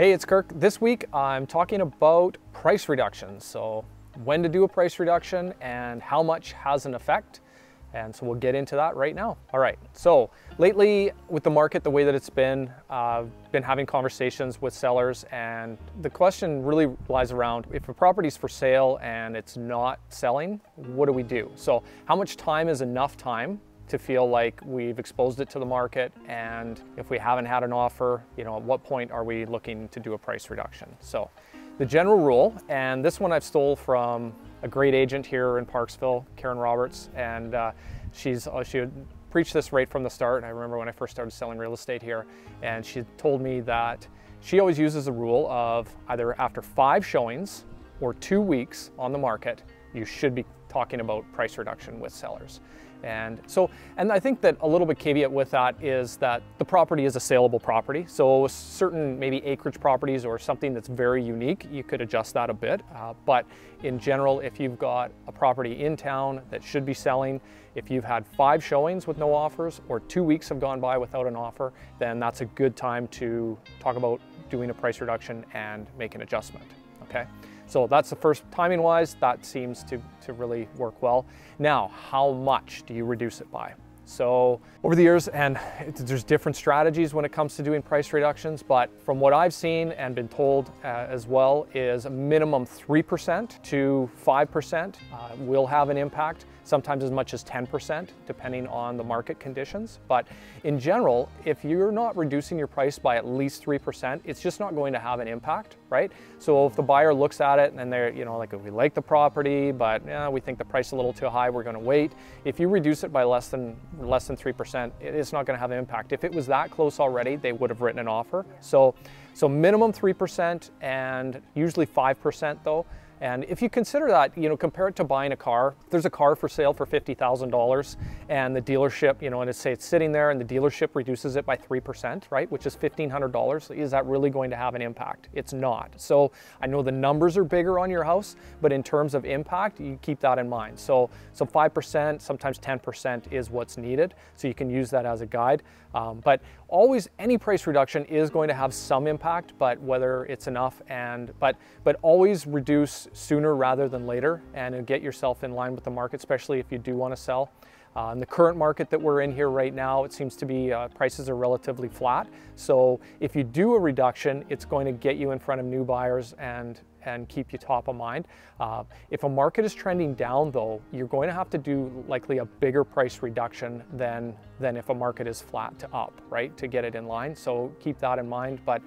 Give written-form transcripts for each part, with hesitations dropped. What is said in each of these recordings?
Hey, it's Kirk. This week I'm talking about price reductions. So when to do a price reduction and how much has an effect. And so we'll get into that right now. All right, so lately with the market, the way that it's been, I've been having conversations with sellers, and the question really lies around if a property's for sale and it's not selling, what do we do? So how much time is enough time to feel like we've exposed it to the market? And if we haven't had an offer, at what point are we looking to do a price reduction? So the general rule, and this one I've stole from a great agent here in Parksville, Karen Roberts, and she had preached this right from the start. I remember when I first started selling real estate here, and she told me that she always uses a rule of either after 5 showings or 2 weeks on the market, you should be talking about price reduction with sellers. And I think that a little bit caveat with that is that the property is a saleable property. So certain maybe acreage properties or something that's very unique, you could adjust that a bit. But in general, if you've got a property in town that should be selling, if you've had 5 showings with no offers or 2 weeks have gone by without an offer, then that's a good time to talk about doing a price reduction and make an adjustment, okay? So that's the first, timing wise, that seems to really work well. Now, how much do you reduce it by? So over the years, and there's different strategies when it comes to doing price reductions, but from what I've seen and been told as well is a minimum 3% to 5% will have an impact, sometimes as much as 10% depending on the market conditions. But in general, if you're not reducing your price by at least 3%, it's just not going to have an impact, right? So if the buyer looks at it and they're, like we like the property, but we think the price is a little too high, we're gonna wait. If you reduce it by less than 3%, it's not gonna have an impact. If it was that close already, they would have written an offer. So minimum 3% and usually 5% though. And if you consider that, compare it to buying a car. If there's a car for sale for $50,000 and the dealership, and say it's sitting there and the dealership reduces it by 3%, right, which is $1,500, is that really going to have an impact? It's not. So I know the numbers are bigger on your house, but in terms of impact, you keep that in mind. So 5%, sometimes 10% is what's needed. So you can use that as a guide. But always, any price reduction is going to have some impact, but whether it's enough but always reduce sooner rather than later and get yourself in line with the market, especially if you do want to sell. In the current market that we're in here right now, it seems to be prices are relatively flat. So if you do a reduction, it's going to get you in front of new buyers and keep you top of mind. If a market is trending down though, you're going to have to do likely a bigger price reduction than if a market is flat to up, right, to get it in line. So keep that in mind. But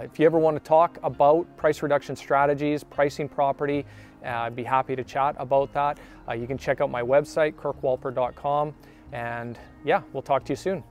if you ever want to talk about price reduction strategies, pricing property, I'd be happy to chat about that. You can check out my website, kirkwalper.com, and yeah, we'll talk to you soon.